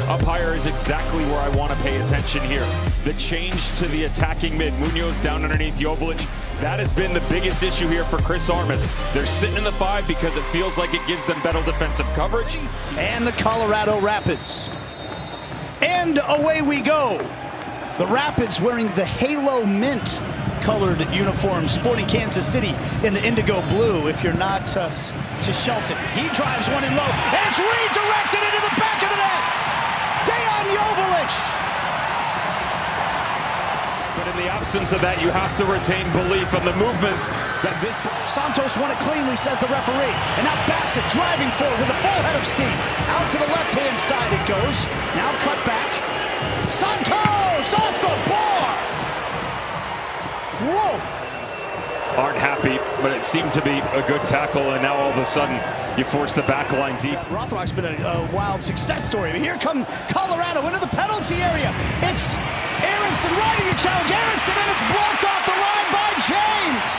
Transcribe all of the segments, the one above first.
up higher is exactly where I want to pay attention here. The change to the attacking mid. Munoz down underneath Joveljic. That has been the biggest issue here for Chris Armas. They're sitting in the 5 because it feels like it gives them better defensive coverage. And the Colorado Rapids. And away we go. The Rapids wearing the Halo Mint colored uniform, sporting Kansas City in the indigo blue. If you're not to Shelton, he drives one in low, and it's redirected into the back of the net. Dejan Joveljic. But in the absence of that, you have to retain belief in the movements that this... Santos won it cleanly, says the referee. And now Bassett driving forward with a full head of steam. Out to the left-hand side it goes. Now cut back. Santos off the bar. Whoa. Aren't happy, but it seemed to be a good tackle, and now all of a sudden you force the back line deep. Rothrock's been a wild success story. But here come Colorado into the penalty area. It's Aronson riding the challenge. Aronson, and it's blocked off the line by James.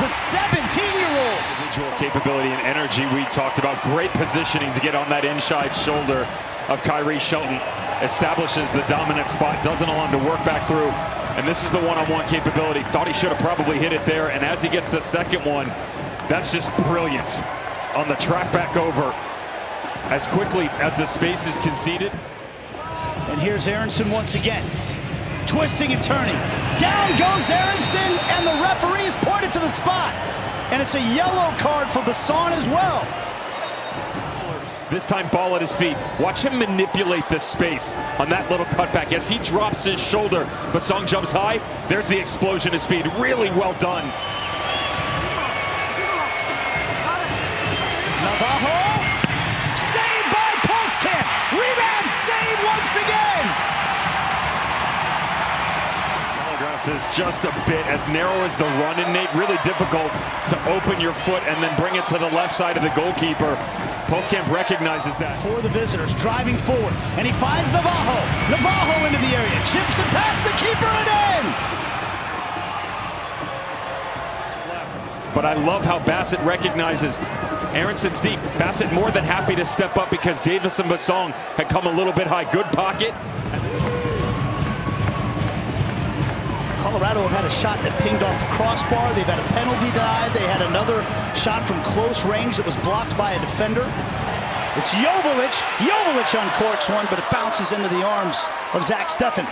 The 17-year-old. Individual capability and energy we talked about. Great positioning to get on that inside shoulder of Kyrie Shelton. Establishes the dominant spot, doesn't allow him to work back through. And this is the one-on-one capability. Thought he should have probably hit it there. And as he gets the second one, that's just brilliant. On the track back over, as quickly as the space is conceded. And here's Aronson once again. Twisting and turning. Down goes Aronson, and the referees pointed to the spot. And it's a yellow card for Basson as well. This time ball at his feet. Watch him manipulate the space on that little cutback. As he drops his shoulder, Basson jumps high. There's the explosion of speed. Really well done. Navajo. Saved by Postcamp. Rebound save once again. Telegraphs is just a bit as narrow as the run in, Nate. Really difficult to open your foot and then bring it to the left side of the goalkeeper. Postcamp recognizes that. For the visitors, driving forward, and he finds Navajo. Navajo into the area, chips it past the keeper and in. Left. But I love how Bassett recognizes Aronson's deep. Bassett more than happy to step up because Davis and Basson had come a little bit high. Good pocket. Colorado have had a shot that pinged off the crossbar. They've had a penalty denied. They had another shot from close range that was blocked by a defender. It's Joveljic. Joveljic uncorks one, but it bounces into the arms of Zach Steffen.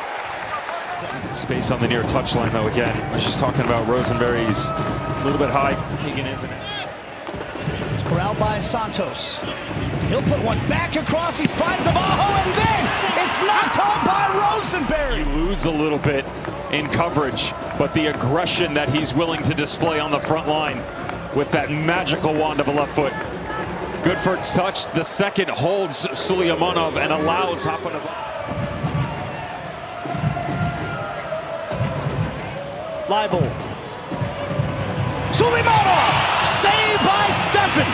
Space on the near touchline, though, again. I was just talking about Rosenberry's a little bit high. Keegan, isn't it? It's corralled by Santos. He'll put one back across. He finds Navajo, and then it's knocked on by Rosenberry. You lose a little bit in coverage, but the aggression that he's willing to display on the front line with that magical wand of a left foot. Good for touch. The second holds Suleimanov and allows Hafanov. Leibel. Suleimanov! Saved by Steffen!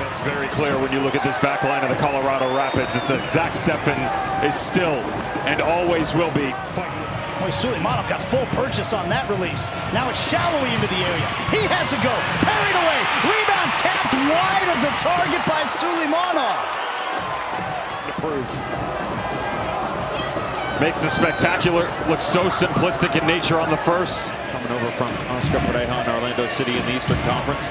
That's very clear when you look at this back line of the Colorado Rapids. It's that Zach Steffen is still and always will be fighting. Boy, Suleimanov got full purchase on that release. Now it's Shallowy into the area. He has to go. Parried away. Rebound tapped wide of the target by Suleimanov. To prove. Makes the spectacular look so simplistic in nature on the first. Coming over from Oscar Pareja in Orlando City in the Eastern Conference.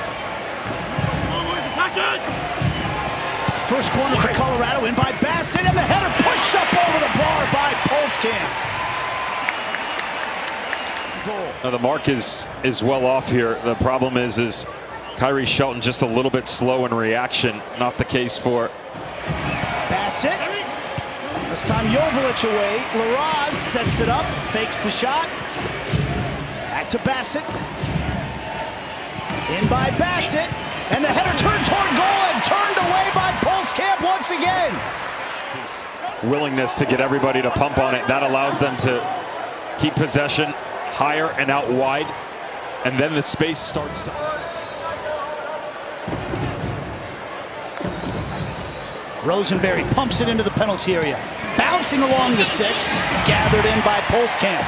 First corner for Colorado, in by Bassett, and the header pushed up over the bar by Postcamp. Now the mark is well off here. The problem is Kyrie Shelton just a little bit slow in reaction. Not the case for Bassett. This time Joveljic away. Laraz sets it up, fakes the shot. Back to Bassett. In by Bassett. And the header turned toward goal and turned away by Postcamp once again. His willingness to get everybody to pump on it, that allows them to keep possession higher and out wide. And then the space starts to... Rosenberry pumps it into the penalty area. Bouncing along the 6. Gathered in by Postcamp.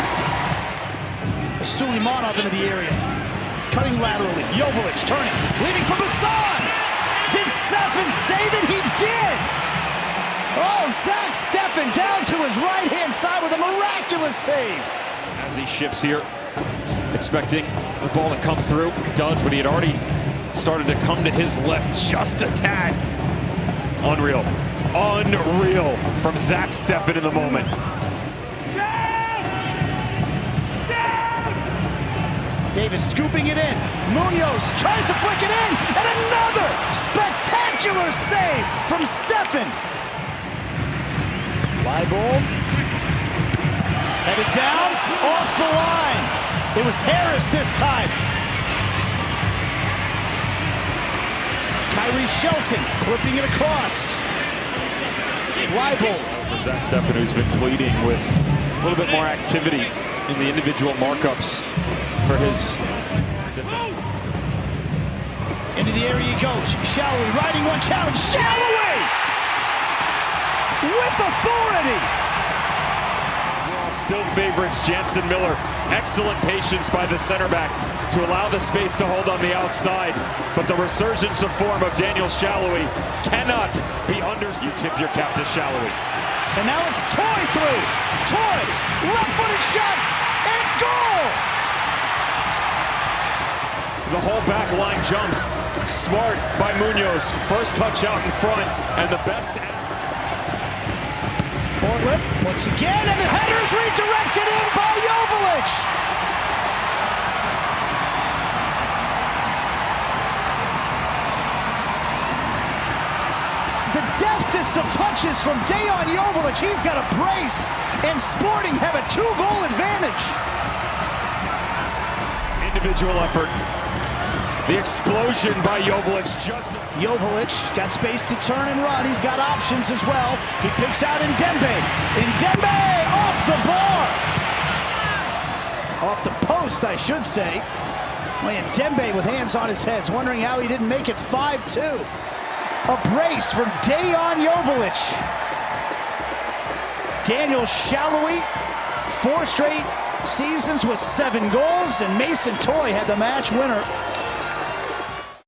Suleimanov into the area. Cutting laterally. Joveljic turning. Leaving for Basson. Did Steffen save Oh, Zach Steffen down to his right-hand side with a miraculous save. As he shifts here, expecting the ball to come through. It does, but he had already started to come to his left just a tad. Unreal. Unreal from Zach Steffen in the moment. Davis scooping it in. Munoz tries to flick it in, and another spectacular save from Steffen. Fly ball. Headed down, off the line. It was Harris this time. Kyrie Shelton clipping it across. Leibel. For Zach Steffen, who's been pleading with a little bit more activity in the individual markups for his defense. Into the area he goes. Shalloway riding one challenge. Shalloway! With authority! Still favorites Jansen Miller. Excellent patience by the center back to allow the space to hold on the outside. But the resurgence of form of Daniel Shalloway cannot be understood. You tip your cap to Shalloway. And now it's Toy through. Toy, left-footed shot, and goal! The whole back line jumps. Smart by Munoz. First touch out in front, and the best. Portland once again, and the header's redirected in by Joveljic. The deftest of touches from Dejan Joveljic. He's got a brace, and Sporting have a 2-goal advantage. Individual effort. The explosion by Joveljic. Joveljic got space to turn and run. He's got options as well. He picks out Ndembe. Ndembe off the bar. Off the post, I should say. Ndembe with hands on his head, wondering how he didn't make it 5-2. A brace from Dejan Joveljic. Daniel Shalloway, 4 straight seasons with 7 goals, and Mason Toy had the match winner.